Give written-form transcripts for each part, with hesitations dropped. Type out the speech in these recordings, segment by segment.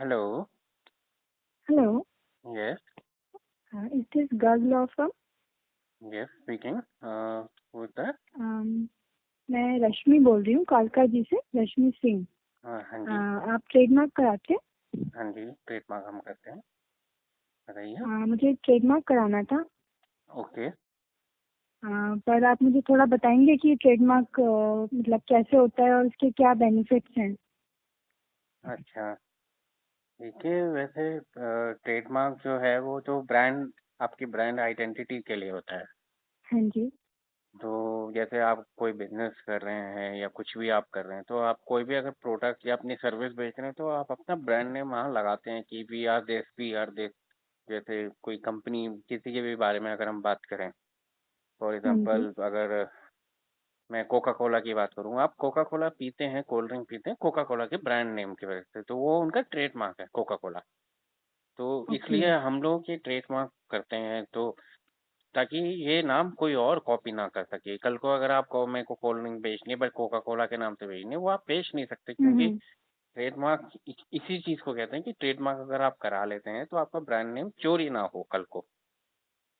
Hello. Hello, Yes. is this Gaz Law Firm? Yes. Speaking. Who is that? मैं रश्मि बोल रही हूँ कालका जी से, रश्मि सिंह। हाँ जी। आप ट्रेडमार्क कराते हैं? हाँ जी, ट्रेडमार्क हम करते हैं। बताइए। मुझे ट्रेडमार्क कराना था। ओके। पर आप मुझे थोड़ा बताएंगे कि ट्रेडमार्क मतलब कैसे होता है और उसके क्या बेनिफिट्स हैं? अच्छा। देखिए, वैसे ट्रेडमार्क जो है वो तो ब्रांड, आपकी ब्रांड आइडेंटिटी के लिए होता है। हाँ जी। तो जैसे आप कोई बिजनेस कर रहे हैं या कुछ भी आप कर रहे हैं, तो आप कोई भी अगर प्रोडक्ट या अपनी सर्विस बेच रहे हैं, तो आप अपना ब्रांड नेम वहाँ लगाते हैं कि वी आर दिस। जैसे कोई कंपनी, किसी के भी बारे में अगर हम बात करें, फॉर हाँ जी। एग्जांपल अगर मैं कोका कोला की बात करूँ, आप कोका कोला पीते हैं, कोल्ड ड्रिंक पीते हैं कोका कोला के ब्रांड नेम की वजह से, तो वो उनका ट्रेडमार्क है कोका कोला। तो ओके। इसलिए हम लोग ये ट्रेडमार्क करते हैं, तो ताकि ये नाम कोई और कॉपी ना कर सके। कल को अगर आपको मेरे को कोल्ड ड्रिंक बेचनी है बट कोका कोला के नाम से बेचनी है, वो आप बेच नहीं सकते, क्योंकि हम्म। ट्रेडमार्क इसी चीज़ को कहते हैं कि ट्रेडमार्क अगर आप करा लेते हैं तो आपका ब्रांड नेम चोरी ना हो कल को।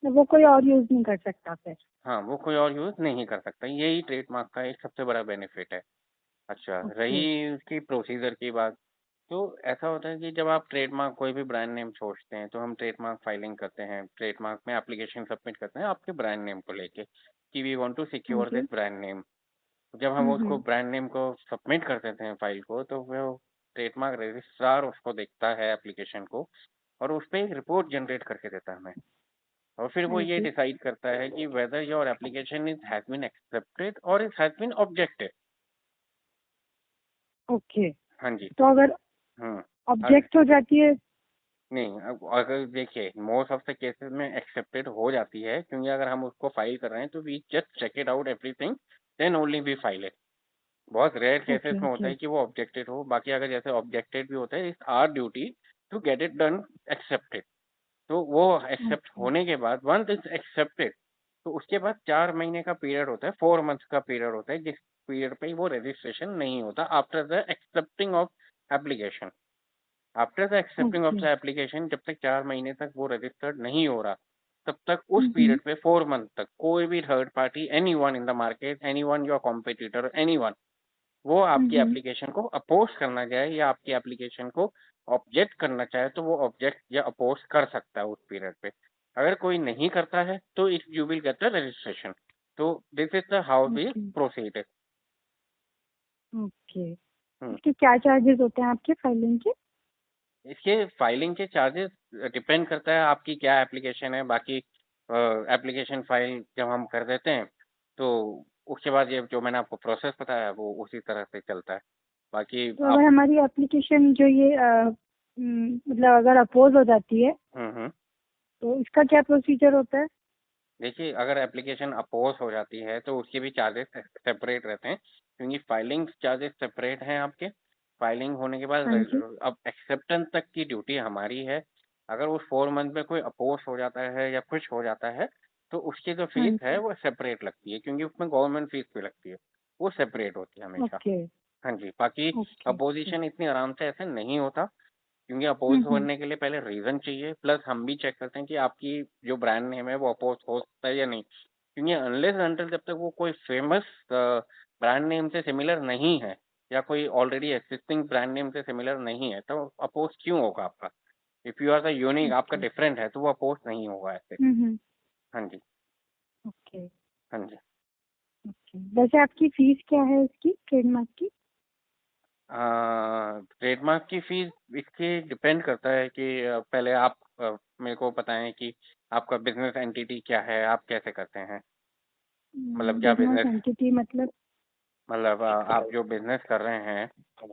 तो वो कोई और यूज नहीं कर सकता फिर? हाँ, वो कोई और यूज़ नहीं कर सकता, यही ट्रेडमार्क का एक सबसे बड़ा बेनिफिट है। अच्छा, ओके। रही उसकी प्रोसीजर की बात, तो ऐसा होता है कि जब आप ट्रेडमार्क कोई भी ब्रांड नेम सोचते हैं, तो हम ट्रेडमार्क फाइलिंग करते हैं, ट्रेडमार्क में एप्लीकेशन सबमिट करते हैं आपके ब्रांड नेम को लेके कि वी वांट टू हाँ सिक्योर दिस जी। Brand name. जब हम उसको हम्म। ब्रांड नेम को सबमिट कर देते हैं फाइल को, तो वो ट्रेडमार्क रजिस्ट्रार उसको देखता है एप्लीकेशन को, और उस पर एक रिपोर्ट जनरेट करके देता है हमें। और फिर वो हाँ ये जी। डिसाइड करता है कि whether your application is has been accepted or it has been objected. Okay. हाँ जी। तो अगर हम्म। ऑब्जेक्ट हो जाती है? नहीं, अब अगर देखिए, मोस्ट ऑफ द केसेस में एक्सेप्टेड हो जाती है, क्योंकि अगर हम उसको फाइल कर रहे हैं तो we just check it out everything, then only we file it. बहुत रेयर केसेस ओके में होता ओके। है कि वो ऑब्जेक्टेड हो, बाकी अगर जैसे ऑब्जेक्टेड भी होता है, it's our duty to get it done accepted. तो वो एक्सेप्ट ओके। होने के बाद, वंस इट्स एक्सेप्टेड, तो उसके बाद 4 महीने का पीरियड होता है, 4 मंथ्स का पीरियड होता है, जिस पीरियड पे वो रजिस्ट्रेशन नहीं होता after the accepting of application. After the accepting of okay. The application, जब तक 4 महीने तक वो रजिस्टर्ड नहीं हो रहा, तब तक उस हम्म। पीरियड पे 4 मंथ तक कोई भी third party, any one in the market, any one your competitor, any one, वो आपकी हम्म। एप्लीकेशन को अपोज करना चाहे या आपकी एप्लीकेशन को ऑब्जेक्ट करना चाहे, तो वो ऑब्जेक्ट या अपोज कर सकता है उस पीरियड पे। अगर कोई नहीं करता है तो it you will get the registration. तो this is the how we okay proceed. Okay. Hmm. इसके क्या चार्जेस होते हैं आपके फाइलिंग के? इसके फाइलिंग के चार्जेस डिपेंड करता है आपकी क्या एप्लीकेशन है। बाकी एप्लीकेशन फाइल जब हम कर देते हैं, तो उसके बाद ये जो मैंने आपको प्रोसेस बताया वो उसी तरह से चलता है। बाकी तो आप। अगर हमारी एप्लीकेशन जो ये मतलब अगर अपोज हो जाती है हम्म। तो इसका क्या प्रोसीजर होता है? देखिए, अगर एप्लीकेशन अपोज हो जाती है तो उसके भी चार्जेस सेपरेट रहते हैं, क्योंकि फाइलिंग चार्जेस सेपरेट हैं आपके। फाइलिंग होने के बाद हाँ जी। अब एक्सेप्टेंस तक की ड्यूटी हमारी है। अगर उस 4 मंथ में कोई अपोज हो जाता है या कुछ हो जाता है, तो उसकी जो हाँ फीस है जी। वो सेपरेट लगती है, क्योंकि उसमें गवर्नमेंट फीस भी लगती है, वो सेपरेट होती है हमेशा। ओके हाँ जी। बाकी ओके ओके। अपोजिशन इतनी आराम से ऐसे नहीं होता, क्योंकि अपोज हम्म। करने के लिए पहले रीजन चाहिए, प्लस हम भी चेक करते हैं कि आपकी जो ब्रांड नेम है वो अपोज हो सकता है या नहीं। क्योंकि अनलेस अनटिल जब तक वो कोई फेमस ब्रांड नेम से सिमिलर नहीं है, या कोई ऑलरेडी एग्जिस्टिंग ब्रांड नेम से सिमिलर नहीं है, तो अपोज क्यों होगा आपका? If you are the unique, आपका ओके। डिफरेंट है, तो वो अपोज नहीं होगा ऐसे। हम्म। हाँ जी। ओके हाँ जी। ओके। वैसे आपकी फीस क्या है इसकी ट्रेडमार्क की? ट्रेडमार्क की फीस इसके डिपेंड करता है कि पहले आप मेरे को बताएं कि आपका बिजनेस एंटिटी क्या है, आप कैसे करते हैं, मतलब क्या बिजनेस बिजनेस, एंटिटी मतलब? मतलब आप जो बिजनेस कर रहे हैं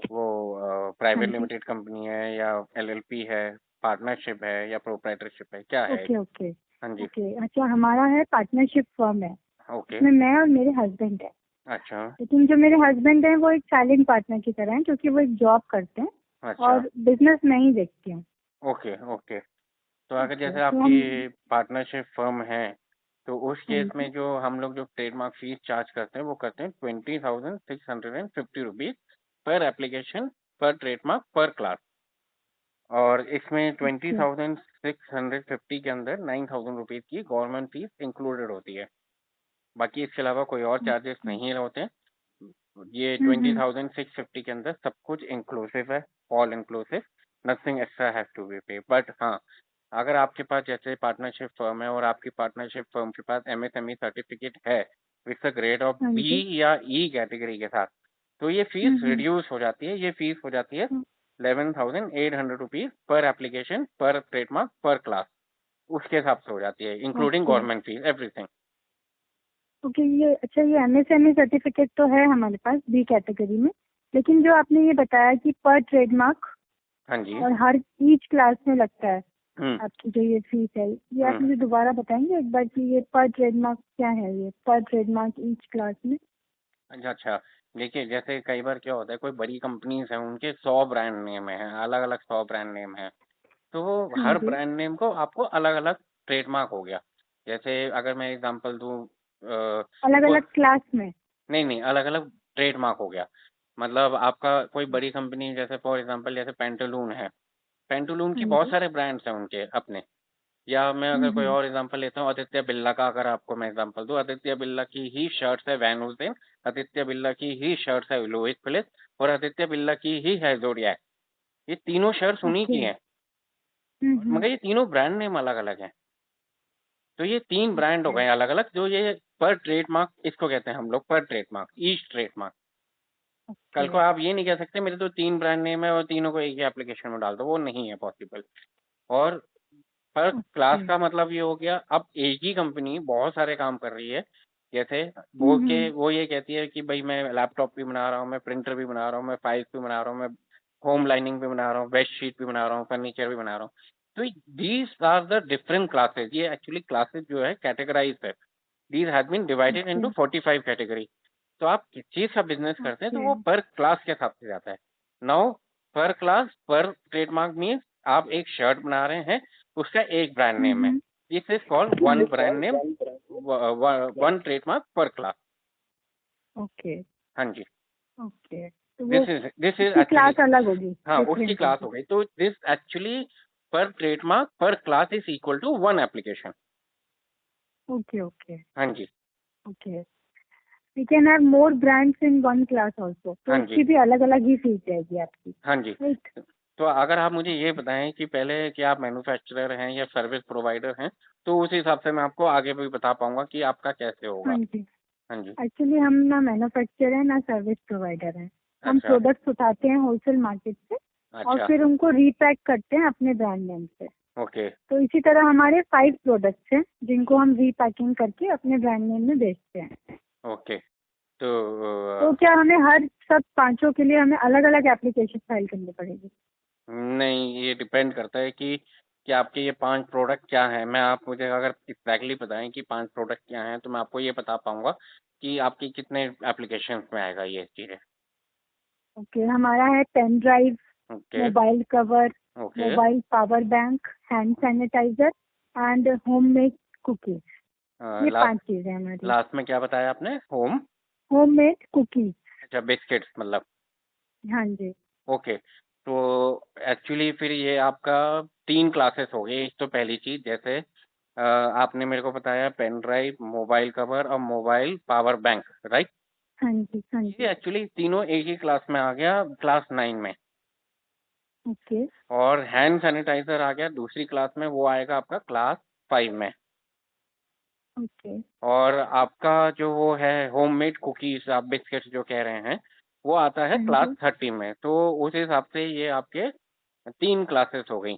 वो हाँ प्राइवेट जी। लिमिटेड कंपनी है या एलएलपी है, पार्टनरशिप है या प्रोप्राइटरशिप है, क्या है? ओके ओके हाँ जी। ओके। अच्छा, हमारा है पार्टनरशिप फर्म है। ओके। इसमें मैं और मेरे हस्बैंड है। अच्छा। लेकिन जो मेरे हस्बैंड हैं वो एक साइलेंट पार्टनर की तरह हैं, क्योंकि वो एक जॉब करते हैं अच्छा। और बिजनेस मैं ही देखती हूँ। Okay okay. तो अगर ओके, जैसे तो आपकी हम। पार्टनरशिप फर्म है, तो उस हाँ केस जी। में जो हम लोग जो ट्रेडमार्क फीस चार्ज करते हैं वो करते हैं 20,650 रुपीज पर एप्लीकेशन, पर ट्रेडमार्क, पर क्लास। और इसमें ओके 20,650 के अंदर 9,000 रुपीज़ की गवर्नमेंट फीस इंक्लूडेड होती है। बाकी इसके अलावा कोई और चार्जेस ओके नहीं होते हैं। ये हम्म 20,650 के अंदर सब कुछ इंक्लूसिव है, all inclusive, nothing extra has to be pay. But हाँ, अगर आपके पास जैसे पार्टनरशिप फर्म है और आपकी पार्टनरशिप फर्म के पास एमएसएमई सर्टिफिकेट है विथ द ग्रेड ऑफ हाँ बी जी या ई कैटेगरी के साथ, तो ये फीस हम्म रिड्यूस हो जाती है। ये फीस हो जाती है 11,800 रुपीज़ पर एप्लीकेशन, पर ट्रेडमार्क, पर क्लास। उसके हिसाब से हो जाती है, including okay government fees, everything. Okay ये अच्छा ये एमएसएमई सर्टिफिकेट तो है हमारे पास बी कैटेगरी में, लेकिन जो आपने ये बताया कि पर ट्रेडमार्क हाँ जी। और हर ईच क्लास में लगता है हुँ, आपकी जो ये फीस है, ये आप हुँ। मुझे दोबारा बताएंगे एक बार कि ये पर ट्रेडमार्क क्या है, ये पर ट्रेडमार्क ईच क्लास में? अच्छा, अच्छा। देखिए, जैसे कई बार क्या होता है, कोई बड़ी कंपनीज़ हैं, उनके 100 ब्रांड नेम हैं, अलग-अलग 100 ब्रांड नेम हैं। तो वो हाँ हर जी ब्रांड नेम को आपको अलग-अलग ट्रेडमार्क हो गया। जैसे अगर मैं एग्ज़ाम्पल दूँ अलग को अलग क्लास में? नहीं, नहीं, अलग-अलग ट्रेडमार्क हो गया। मतलब आपका कोई बड़ी कंपनी जैसे फॉर एग्ज़ाम्पल जैसे पेंटालून है। पेंटालून हाँ की बहुत जी सारे ब्रांड्स हैं उनके अपने। या मैं अगर कोई हम्म और एग्ज़ाम्पल लेता हूँ, आदित्य बिरला का अगर आपको मैं एग्ज़ाम्पल दूँ, आदित्य बिरला की ही शर्ट्स है वैन हुसैन, आदित्य बिरला की ही शर्ट्स है लुइस फिलिप्स और आदित्य बिरला की ही है ज़ोडिएक। ये तीनों शर्ट्स उन्हीं ओके की हैं, हम्म मगर ये तीनों ब्रांड नेम अलग-अलग हैं। तो ये 3 ब्रांड हो ओके गए अलग-अलग, जो ये पर ट्रेडमार्क इसको कहते हैं हम लोग, पर ट्रेडमार्क, ईच ट्रेडमार्क। कल को ओके आप ये नहीं कह सकते मेरे तो 3 ब्रांड नेम है और तीनों को एक ही एप्लीकेशन में डाल दो, वो नहीं है पॉसिबल। और पर ओके क्लास का मतलब ये हो गया, अब एक ही कंपनी बहुत सारे काम कर रही है। जैसे वो ये कहती है कि भाई मैं लैपटॉप भी बना रहा हूँ, मैं प्रिंटर भी बना रहा हूँ, मैं फाइल्स भी बना रहा हूँ, मैं होम लाइनिंग भी बना रहा हूँ, बेड शीट भी बना रहा हूँ, फर्नीचर भी बना रहा हूँ। तो these are the different classes. ये एक्चुअली क्लासेस जो है कैटेगराइज है। These has been divided okay into 45 category. तो आप किस चीज़ का बिजनेस करते हैं तो ओके वो पर क्लास के हिसाब से जाता है। नाउ पर क्लास पर ट्रेडमार्क मीन्स आप एक शर्ट बना रहे हैं, उसका एक ब्रांड नेम है। हम्म this is called one brand name, one trademark पर क्लास। ओके हाँ जी। ओके तो वो दिस इज उसकी एक्चुअली, क्लास अलग होगी, हाँ उसकी डिफरेंट क्लास होगी? हो गई। तो दिस एक्चुअली पर ट्रेडमार्क पर class is equal to one application. Okay okay हाँ जी। Okay we can have more brands in one class also, तो हाँ जी। उसकी भी अलग अलग ही फीस जाएगी आपकी, हाँ जी। राइट? तो अगर आप मुझे ये बताएं कि पहले कि आप मैन्युफैक्चरर हैं या सर्विस प्रोवाइडर हैं, तो उस हिसाब से मैं आपको आगे भी बता पाऊंगा कि आपका कैसे होगा। हाँ जी हाँ जी। एक्चुअली हम ना मैन्युफैक्चरर है ना सर्विस प्रोवाइडर है। हम अच्छा, प्रोडक्ट्स उठाते हैं होलसेल मार्केट से और अच्छा। फिर उनको रीपैक करते हैं अपने ब्रांड नेम से। ओके, तो इसी तरह हमारे 5 प्रोडक्ट्स हैं जिनको हम रीपैकिंग करके अपने ब्रांड नेम में बेचते हैं। ओके। तो तो क्या हमें हर सब पांचों के लिए हमें अलग अलग एप्लीकेशन फाइल करनी पड़ेगी? नहीं, ये डिपेंड करता है कि आपके ये 5 प्रोडक्ट क्या हैं। मैं आप मुझे अगर एग्ज़ैक्टली बताएँ कि 5 प्रोडक्ट क्या हैं, तो मैं आपको ये बता पाऊँगा कि आपकी कितने एप्लीकेशंस में आएगा ये चीज़ें। ओके हमारा है pen drive, okay, mobile cover, okay. Mobile power bank, hand sanitiser and homemade cookies. ये लास्ट 5 चीजें हमारी। लास्ट में क्या बताया आपने? होम? Homemade cookies. अच्छा, बिस्किट्स मतलब। हाँ जी ओके। तो एक्चुअली फिर ये आपका 3 क्लासेस हो गई। एक तो पहली चीज़ जैसे आपने मेरे को बताया पेन ड्राइव, मोबाइल कवर और मोबाइल पावर बैंक, राइट? हाँ जी हाँ ये जी एक्चुअली तीनों एक ही क्लास में आ गया, क्लास 9 में। ओके और हैंड सैनिटाइज़र आ गया दूसरी क्लास में, वो आएगा आपका क्लास 5 में। ओके और आपका जो वो है होममेड कुकीज़ आप बिस्किट्स जो कह रहे हैं, वो आता है हाँ क्लास जी 30 में। तो उस हिसाब से ये आपके 3 क्लासेस हो गई।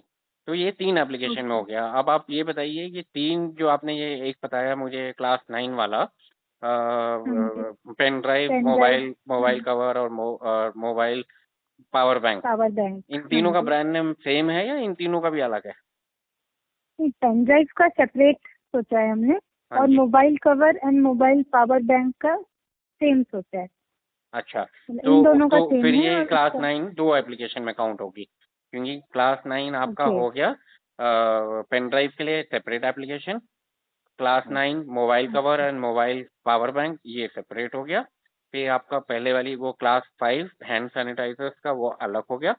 तो ये 3 एप्लीकेशन में ओके हो गया। अब आप ये बताइए ये 3 जो आपने ये एक बताया मुझे क्लास 9 वाला हाँ जी pen drive, pen drive mobile mobile cover और mobile power bank, power bank. इन हाँ तीनों का जी ब्रांड नेम सेम है या इन तीनों का भी अलग है? पेन ड्राइव का सेपरेट सोचा है हमने, हाँ और जी। Mobile cover and mobile power bank का सेम सोचा है। अच्छा, मतलब इन तो दोनों का तो सेम फिर है ये और क्लास इसका 9 2 एप्लीकेशन में काउंट होगी, क्योंकि क्लास 9 आपका ओके हो गया पेन ड्राइव के लिए separate application, class 9 mobile cover okay and mobile power bank ये सेपरेट हो गया। फिर आपका पहले वाली वो क्लास 5 हैंड सैनिटाइजर्स का वो अलग हो गया।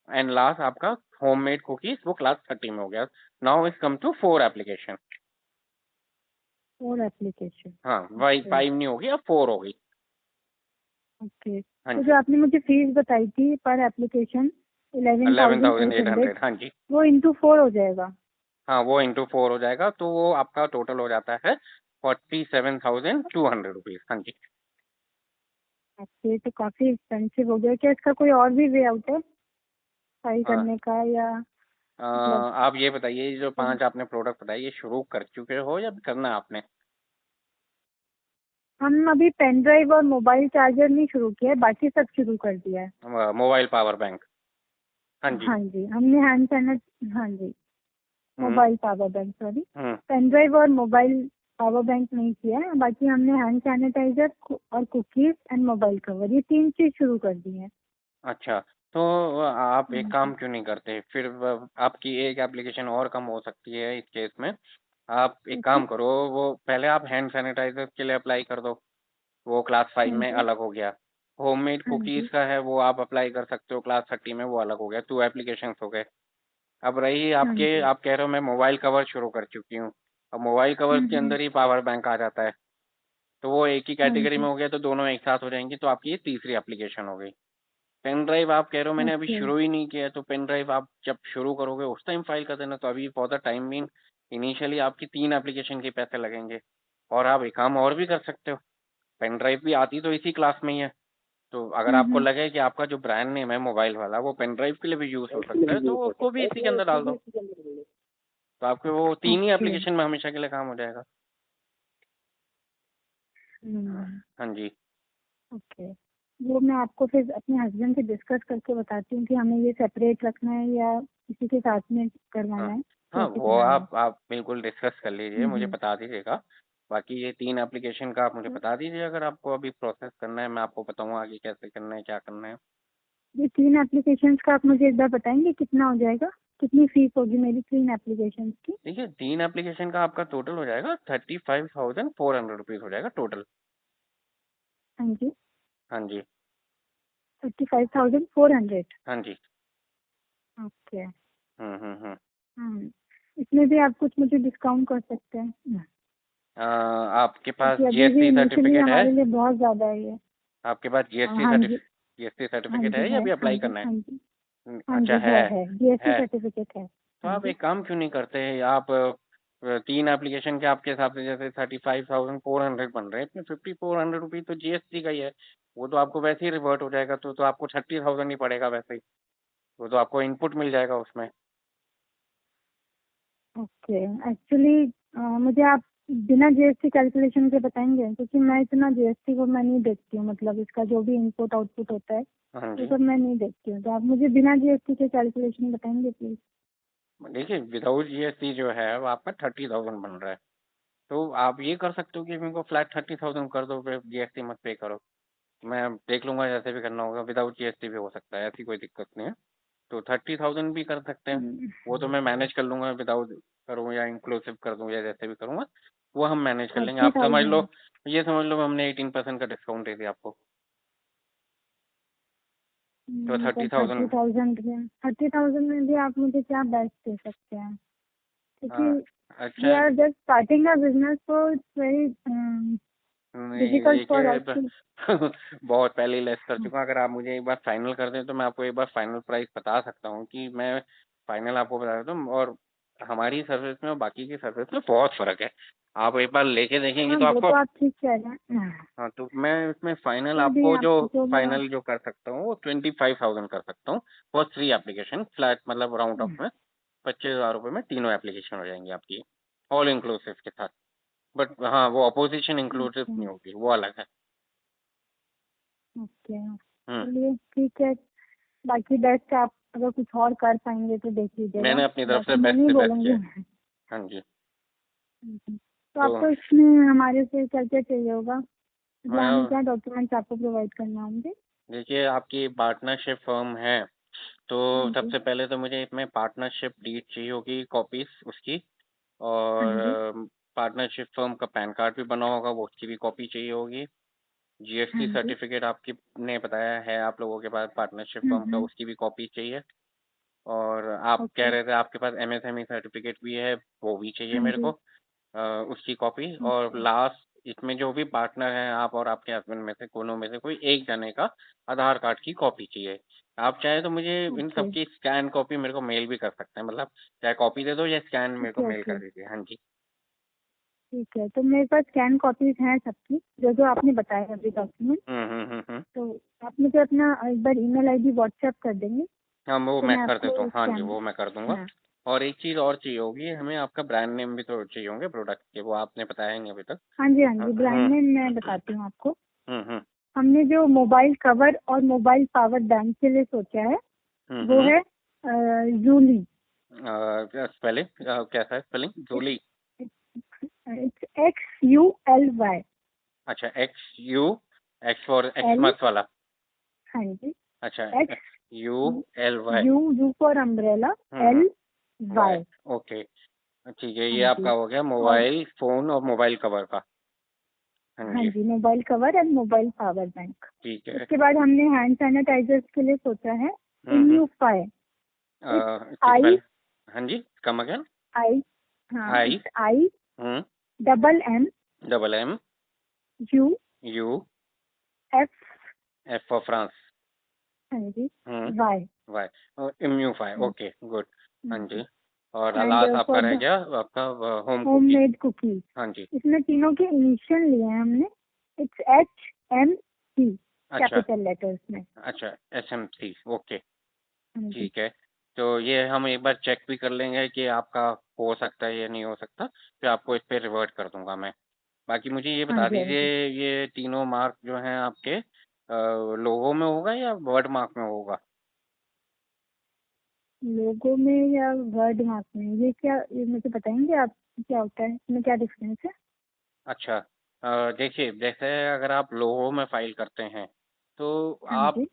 एंड लास्ट आपका होममेड कुकीज वो क्लास 30 में हो गया। Now is come to 4 application. 4 application. हाँ, वही ओके 5 नहीं होगी, अब 4 होगी। ओके। हाँ तो जी, जो आपने मुझे फीस बताई थी पर एप्लीकेशन 11,800, 11,800, हाँ जी। वो इंटू 4 हो जाएगा? हाँ, वो इंटू 4 हो जाएगा, तो वो आपका टोटल हो जाता है 47,200 रुपीज़। हाँ जी। ओके, तो काफी एक्सपेंसिव हो गया। क्या इसका कोई और भी वे आउट है ट्राई हाँ, करने का, या मतलब? आप ये बताइए, ये जो 5 आपने प्रोडक्ट बताए, ये शुरू कर चुके हो या करना है आपने? हम अभी पेन ड्राइव और मोबाइल चार्जर नहीं शुरू किया है, बाकी सब शुरू कर दिया है। Mobile power bank. हाँ जी। हाँ जी, हमने हैंड सैनिटाइजर, हाँ जी, हुँ, मोबाइल पावर बैंक, सॉरी, हुँ। पेन ड्राइव और मोबाइल पावर बैंक नहीं किया है। बाकी हमने हैंड सैनिटाइजर और कुकीज एंड मोबाइल कवर, ये 3 चीज शुरू कर दी है। अच्छा, तो आप हाँ एक जी। काम क्यों नहीं करते? फिर आपकी एक एप्लीकेशन और कम हो सकती है इस केस में। आप एक कैसे? काम करो, वो पहले आप हैंड सैनिटाइज़र के लिए अप्लाई कर दो, वो क्लास 5 हाँ में जी। अलग हो गया। होममेड हाँ कुकीज़ जी। का है, वो आप अप्लाई कर सकते हो क्लास 30 में, वो अलग हो गया, 2 एप्लीकेशंस हो गए। अब रही हाँ आपके, जी। आप कह रहे हो मैं मोबाइल कवर शुरू कर चुकी हूँ। अब मोबाइल कवर्स के हम्म। अंदर ही पावर बैंक आ जाता है, तो वो एक ही हाँ कैटेगरी में जी। हो गया, तो दोनों एक साथ हो जाएँगी, तो आपकी ये तीसरी एप्लीकेशन हो गई। पेन ड्राइव आप कह रहे हो मैंने अभी ओके। शुरू ही नहीं किया है, तो पेन ड्राइव आप जब शुरू करोगे उस टाइम फाइल कर देना। तो अभी for the time being initially आपकी 3 एप्लीकेशन के पैसे लगेंगे। और आप एक काम और भी कर सकते हो, पेन ड्राइव भी आती तो इसी क्लास में ही है। तो अगर आपको हम्म। लगे कि आपका जो ब्रांड नेम है मोबाइल वाला वो पेन ड्राइव के लिए भी यूज़ हो सकता है, तो उसको भी इसी के अंदर डाल दो। तो आपके वो 3 ही ओके। एप्लीकेशन में हमेशा के लिए काम हो जाएगा। हम्म। हाँ जी। ओके, वो मैं आपको फिर अपने हस्बैंड से डिस्कस करके बताती हूँ कि हमें ये सेपरेट रखना है या किसी के साथ में हाँ, करवाना है, हाँ, कैसे वो करना है। आप बिल्कुल डिस्कस कर लीजिए, मुझे हम्म। बता दीजिएगा। बाकी ये 3 एप्लीकेशन का आप मुझे तो बता दीजिए, अगर आपको अभी प्रोसेस करना है, मैं आपको बताऊँगा आगे कैसे करना है, क्या करना है। ये 3 एप्लीकेशंस का आप मुझे एक बार बताएंगे कितना हो जाएगा, कितनी फीस होगी मेरी 3 एप्लीकेशंस की? देखिए, 3 एप्लीकेशन का आपका टोटल हो जाएगा 35,400 रुपीज़ हो जाएगा टोटल। हाँ जी। हाँ जी, 35,400। हाँ जी। ओके। हुँ, हुँ, हुँ। इसमें भी आप कुछ मुझे डिस्काउंट कर सकते हैं? आपके पास क्योंकि अभी भी जीएसटी इनिशियली सर्टिफ़िकेट है? हमारे लिए बहुत ज़्यादा है ये। आपके पास हाँ जी। जीएसटी हाँ सर्टिफ़िकेट जी है या है। अभी हाँ अप्लाई जी। करना है? हाँ जी। हाँ अच्छा जी है। है जीएसटी है। सर्टिफिकेट है। तो हाँ आप जी। एक काम क्यों नहीं करते? आप 3 एप्लीकेशन के आपके हिसाब से जैसे 35,400 बन रहे हैं, इसमें 5,400 रुपीज़ तो जीएसटी का ही है। वो तो आपको वैसे ही रिवर्ट हो जाएगा, तो आपको 30,000 ही पड़ेगा वैसे ही। वो तो आपको इनपुट मिल जाएगा उसमें। ओके। एक्चुअली मुझे आप बिना जीएसटी कैलकुलेशन के बताएंगे, क्योंकि मैं इतना जीएसटी को मैं नहीं देखती हूँ, मतलब इसका जो भी इनपुट आउटपुट होता है हाँ वो जी। सब मैं नहीं देखती हूँ। तो आप मुझे बिना जीएसटी के कैलकुलेशन बताएंगे प्लीज? देखिए, विदाउट जीएसटी जो है वो आपका 30,000 बन रहा है। तो आप ये कर सकते हो कि मेरे को फ्लैट 30,000 कर दो, फिर जीएसटी मत पे करो। मैं देख लूँगा जैसे भी करना होगा, विदाउट जीएसटी भी हो सकता है, ऐसी कोई दिक्कत नहीं है। तो 30,000 भी कर सकते हैं। हम्म। वो तो मैं मैनेज कर लूँगा, विदाउट करूँ या इंक्लूसिव कर दूँ या जैसे भी करूँगा, वो हम मैनेज कर लेंगे। थर्टी आप समझ लो, थाउजेंड ये समझ लो हमने 18% का डिस्काउंट दे दिया आपको। तो मतलब 30,000। 30,000 में भी आप मुझे क्या बेस्ट दे सकते हैं? क्योंकि वी अच्छा। Are just starting a business, so it's very नहीं डिफिकल्ट फॉर देखिए अस टू। बहुत पहले ही लेस कर चुका हूँ। अगर आप मुझे एक बार फाइनल कर दें तो मैं आपको एक बार फाइनल प्राइस बता सकता हूँ कि मैं फाइनल आपको बता देता हूँ। और हमारी सर्विस में और बाकी की सर्विस में बहुत फ़र्क है। आप एक बार लेके देखेंगी हाँ, तो वो आपको। तो आप ठीक कह रहे हैं। हाँ, तो मैं इसमें फाइनल फिर भी आपको जो आप जो भी आप। फाइनल जो कर सकता हूँ वो 25,000 कर सकता हूँ फॉर 3 एप्लीकेशन फ्लैट, मतलब राउंड ऑफ में 25,000 रुपये में तीनों एप्लीकेशन हो जाएंगी आपकी, ऑल इंक्लूसिव के साथ। बट हाँ, वो अपोजिशन इंक्लूसिव ओके। नहीं होगी, वो अलग है। ओके, हुँ। चलिए ठीक है। बाकी बेस्ट आप अगर कुछ और कर पाएंगे तो देख लीजिएगा, मैंने अपनी तरफ से बाकी मैं बेस्ट नहीं से बेस्ट किया बोलूँगी। है। हाँ जी। तो तो आपको इसमें हमारे से क्या क्या चाहिए होगा, मतलब हमें अ, क्या डॉक्यूमेंट्स आपको प्रोवाइड करना होंगे? देखिए, आपकी पार्टनरशिप फर्म है, तो हाँ जी। सबसे पहले तो मुझे इसमें पार्टनरशिप डीड चाहिए होगी, कॉपीज़ उसकी। हाँ और जी। पार्टनरशिप फर्म का पैन कार्ड भी बना होगा, वो उसकी भी कॉपी चाहिए होगी। हाँ जीएसटी जी। सर्टिफ़िकेट आपकी ने बताया है आप लोगों के पास पार्टनरशिप फर्म का, हम्म। उसकी भी कॉपी चाहिए। और आप कह ओके। रहे थे आपके पास एमएसएमई सर्टिफिकेट भी है, वो भी चाहिए हाँ मेरे को, जी। उसकी कॉपी। और ओके। लास्ट इसमें जो भी पार्टनर हैं आप और आपके हस्बैंड में से दोनों में से कोई एक जने का आधार कार्ड की कॉपी चाहिए। आप चाहे तो मुझे इन ओके। सबकी स्कैन कॉपी मेरे को मेल भी कर सकते हैं, मतलब चाहे कॉपी दे दो या स्कैन मेरे को ओके। Mail okay. कर दीजिए। हाँ जी। ठीक है, तो मेरे पास स्कैन कॉपीज हैं सबकी, जो जो आपने बताया अभी डॉक्यूमेंट। हम्म। तो आप मुझे अपना एक बार ईमेल आईडी व्हाट्सएप कर देंगे, हाँ वो तो मैं मैं कर देता आपको हूँ, हाँ जी स्कैन। वो मैं कर दूंगा। हाँ। और एक चीज़ और चाहिए होगी हमें, आपका ब्रांड नेम भी तो चाहिए होंगे प्रोडक्ट के, वो आपने बताया नहीं अभी तक। हाँ जी, हाँ हाँ, जी, ब्रांड नेम मैं बताती हूँ आपको। हम्म। हमने जो मोबाइल कवर और मोबाइल पावर बैंक के लिए सोचा है, वो हम्म। है जूली। स्पेलिंग कैसा है स्पेलिंग, जोली? It's XULY। अच्छा, एक्स फॉर एल। एक्समस वाला। हाँ जी। अच्छा, X XULY। U for umbrella. Hmm. L Y. Y okay. ठीक है, हाँ ये जी। आपका हो गया और मोबाइल फोन और मोबाइल कवर का। हाँ हाँ जी। जी, mobile cover and mobile power bank. ठीक है। उसके बाद हमने हैंड सैनिटाइजर्स के लिए सोचा है हम्म। इम्यूफाई। इट्स इसकी आई। स्पेल, हाँ जी, कम अगेन। आई। हाँ, I. It's I hmm. Double M double M. U U. F. F for France. हाँ जी। हम्म। वाई। वाई। इम्यूफाई, हाँ ओके गुड। हाँ जी। जी। और एंड लास्ट आपका फॉर रह द गया आपका home home cookie. Made cookies, हाँ जी। इसमें तीनों के इनिशियल लिए हैं हमने। इट्स HMC, अच्छा। कैपिटल लेटर्स में। अच्छा, SMC, ओके। हाँ जी। ठीक है। तो ये हम एक बार चेक भी कर लेंगे कि आपका हो सकता है या नहीं हो सकता, फिर आपको इस पे रिवर्ट कर दूंगा मैं। बाकी मुझे ये हाँ बता जी। हाँ दीजिए, जी। ये तीनों मार्क जो हैं आपके लोगो में होगा या वर्ड मार्क में होगा? लोगो में या वर्ड मार्क में, ये क्या, ये मुझे बताएंगे आप, क्या होता है इसमें, क्या डिफरेंस है? अच्छा, देखिए जैसे अगर आप लोगो में फाइल करते हैं तो हाँ जी।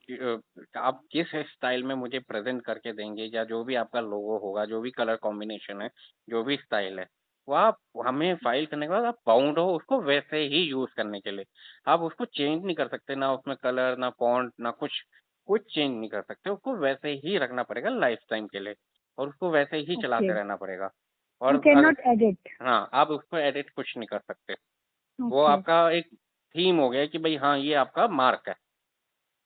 आप किस स्टाइल में मुझे प्रेजेंट करके देंगे, या जो भी आपका लोगो होगा, जो भी कलर कॉम्बिनेशन है, जो भी स्टाइल है, वो आप हमें फाइल करने के बाद आप बाउंड हो उसको वैसे ही यूज करने के लिए। आप उसको चेंज नहीं कर सकते, ना उसमें कलर, ना फॉन्ट, ना कुछ, कुछ चेंज नहीं कर सकते, उसको वैसे ही रखना पड़ेगा लाइफ टाइम के लिए, और उसको वैसे ही ओके। चलाते रहना पड़ेगा। यू और कैन अगर, नॉट एडिट। हाँ, आप उसको एडिट कुछ नहीं कर सकते। वो ओके। आपका एक थीम हो गया कि भाई हाँ ये आपका मार्क है।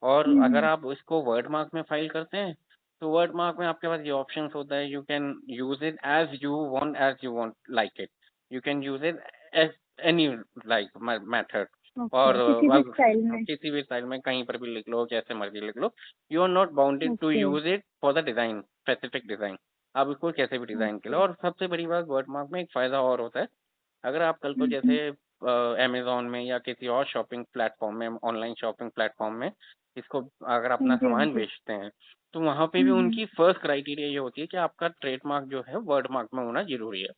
और अगर हम्म। आप इसको वर्ड मार्क में फाइल करते हैं तो वर्ड मार्क में आपके पास ये ऑप्शंस होता है, you can use it as you want like it, you can use it as any like method. और ओके, किसी भी स्टाइल में। किसी भी स्टाइल में कहीं पर भी लिख लो, जैसे मर्जी लिख लो। You are not bounded to okay. Use it for the design, specific design. आप इसको कैसे भी डिजाइन के लो। ओके। और सबसे बड़ी बात, वर्ड मार्क में एक फायदा और होता है, अगर आप कल को हम्म। जैसे अमेज़न में या किसी और शॉपिंग प्लेटफ़ॉर्म में, ऑनलाइन शॉपिंग प्लेटफ़ॉर्म में इसको अगर हाँ अपना जी। हाँ सामान जी। बेचते हैं, तो वहाँ पे भी हम्म। उनकी फर्स्ट क्राइटेरिया ये होती है कि आपका ट्रेडमार्क जो है वर्ड मार्क में होना ज़रूरी है।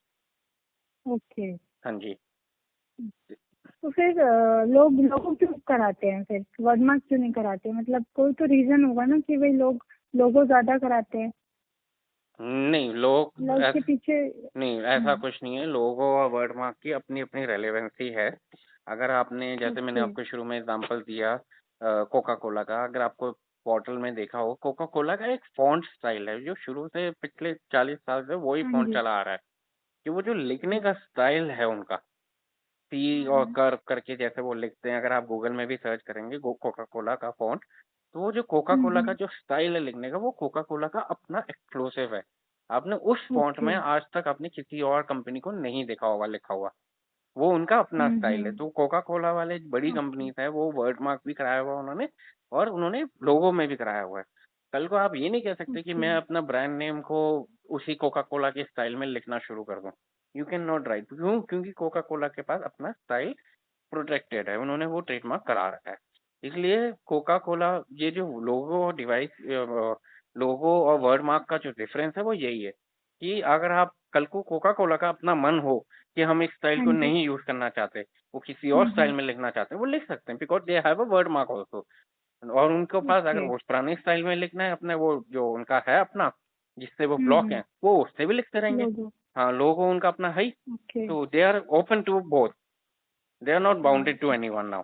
ओके। हाँ जी। तो फिर लोग लोगों क्यों कराते हैं, फिर वर्ड मार्क क्यों नहीं कराते? मतलब कोई तो रीजन होगा ना कि भाई लोग लोगो ज्यादा कराते हैं, नहीं, लोग मतलब उसके पीछे। नहीं, ऐसा कुछ नहीं है। लोगो और वर्ड मार्क की अपनी-अपनी रेलेवेंसी है। अगर आपने, जैसे मैंने ओके। आपको शुरू में एग्ज़ाम्पल दिया कोका कोला का, अगर आपको बॉटल में देखा हो, कोका कोला का एक फ़ॉन्ट स्टाइल है, जो शुरू से पिछले 40 साल से वही हाँ फ़ॉन्ट जी। चला आ रहा है। कि वो जो लिखने ओके। का स्टाइल है उनका, सी और कर्व करके जैसे वो लिखते हैं, अगर आप गूगल में भी सर्च करेंगे कोका कोला का फ़ॉन्ट, तो वो जो कोका कोला का जो स्टाइल है लिखने का, वो कोका कोला का अपना एक्सक्लूसिव है। आपने उस फ़ॉन्ट ओके। में आज तक आपने किसी और कंपनी को नहीं देखा होगा लिखा हुआ। वो उनका अपना स्टाइल है। तो कोका कोला वाले बड़ी ओके। कंपनीज हैं, वो वर्ड मार्क भी कराया हुआ है उन्होंने, और उन्होंने लोगो में भी कराया हुआ है। कल को आप ये नहीं कह सकते कि ओके। मैं अपना ब्रांड नेम को उसी कोका कोला के स्टाइल में लिखना शुरू कर दूं। यू कैन नॉट राइट, क्यों? क्योंकि कोका कोला के पास अपना स्टाइल प्रोटेक्टेड है, उन्होंने वो ट्रेडमार्क करा रखा है। इसलिए कोका कोला, ये जो लोगो डिवाइस, लोगो और वर्ड मार्क का जो डिफरेंस है वो यही है कि अगर आप कल को कोका कोला का अपना मन हो कि हम इस स्टाइल हाँ को जी। नहीं यूज करना चाहते, वो किसी और स्टाइल में लिखना चाहते हैं, वो लिख सकते हैं, because they have a word mark also. और उनके पास अगर ओके। वो पुराने स्टाइल में लिखना है, अपने वो जो उनका है अपना, जिससे वो ब्लॉक हम्म। है, वो उससे भी लिखते रहेंगे। लोगो। हाँ, लोगो उनका अपना है ही। ओके। तो they are open to both, they are not bounded to मतलब एनी वन नाउ।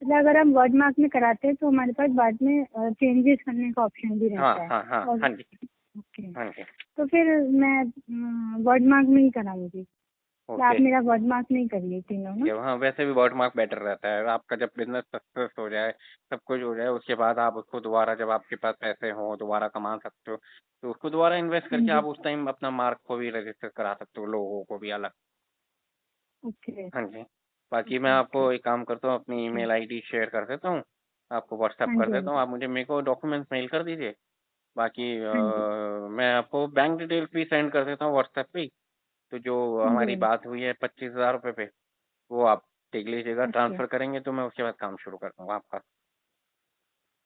अगर हम वर्ड मार्क में कराते हैं तो हमारे पास बाद में चेंजेस करने का ऑप्शन भी हाँ रहता है। हाँ हाँ और हाँ जी। ओके, हाँ जी, तो फिर मैं वर्ड मार्क में ही कराऊंगी, तो आप ओके। मेरा वर्ड मार्क नहीं करिए तीनों ना। ये हाँ, वैसे भी वर्ड मार्क बेटर रहता है। आपका जब बिज़नेस सक्सेस हो जाए, सब कुछ हो जाए, उसके बाद आप उसको दोबारा जब आपके पास पैसे हों, दोबारा कमा सकते हो, तो उसको दोबारा इन्वेस्ट हाँ करके जी। आप उस टाइम अपना मार्क को भी रजिस्टर करा सकते हो, लोगों को भी अलग। ओके हाँ जी। बाकी मैं ओके ओके आपको एक काम करता हूँ, अपनी ओके। ईमेल आईडी शेयर कर देता हूँ, आपको व्हाट्सएप हाँ कर जी हाँ देता हूँ, जी आप मुझे मेरे को डॉक्यूमेंट्स मेल कर दीजिए। बाकी हाँ जी मैं आपको बैंक डिटेल्स भी सेंड कर देता हूँ व्हाट्सएप पे ही। तो जो हाँ जी हमारी हाँ जी। बात हुई है 25,000 रुपये पे, वो आप देख लीजिएगा, ओके ट्रांसफ़र करेंगे तो मैं उसके बाद काम शुरू कर दूँगा आपका।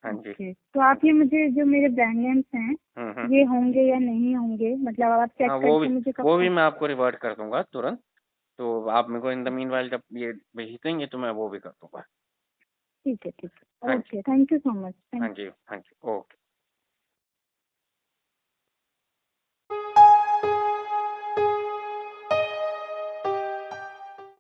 हाँ जी। ओके, तो आप ये मुझे जो मेरे ब्रांड नेम्स हैं हुँ। ये होंगे या नहीं होंगे, मतलब आप चेक हाँ, करके मुझे कब वो भी तक। मैं आपको रिवर्ट कर दूँगा तुरंत। तो आप मेरे को इन द मीनवाइल जब ये भेज देंगे तो मैं वो भी कर दूँगा। ठीक है ठीक है, हाँ जी। Okay, thank you so much, हाँ थैंक जी, यू। हाँ जी। ओके।